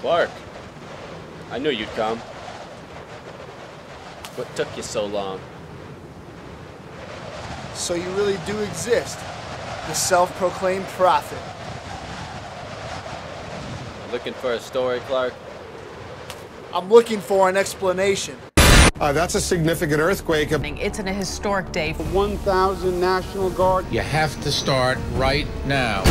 Clark, I knew you'd come. What took you so long? So you really do exist, the self-proclaimed prophet. Looking for a story, Clark? I'm looking for an explanation. That's a significant earthquake. It's a historic day. 1,000 National Guard. You have to start right now.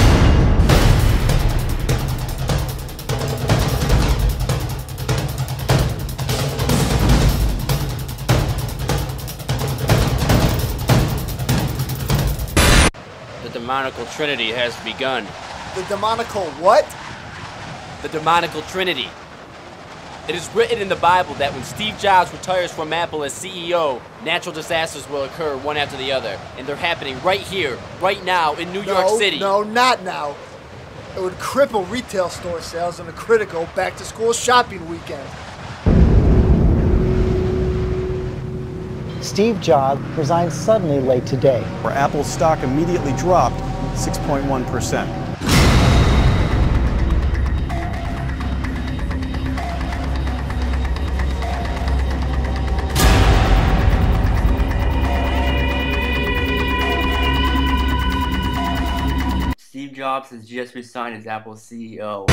The demonical trinity has begun. The demonical what? The demonical trinity. It is written in the Bible that when Steve Jobs retires from Apple as CEO, natural disasters will occur one after the other. And they're happening right here, right now, in New York City. No, not now. It would cripple retail store sales in a critical back-to-school shopping weekend. Steve Jobs resigned suddenly late today. Where Apple's stock immediately dropped 6.1%. Steve Jobs has just resigned as Apple's CEO.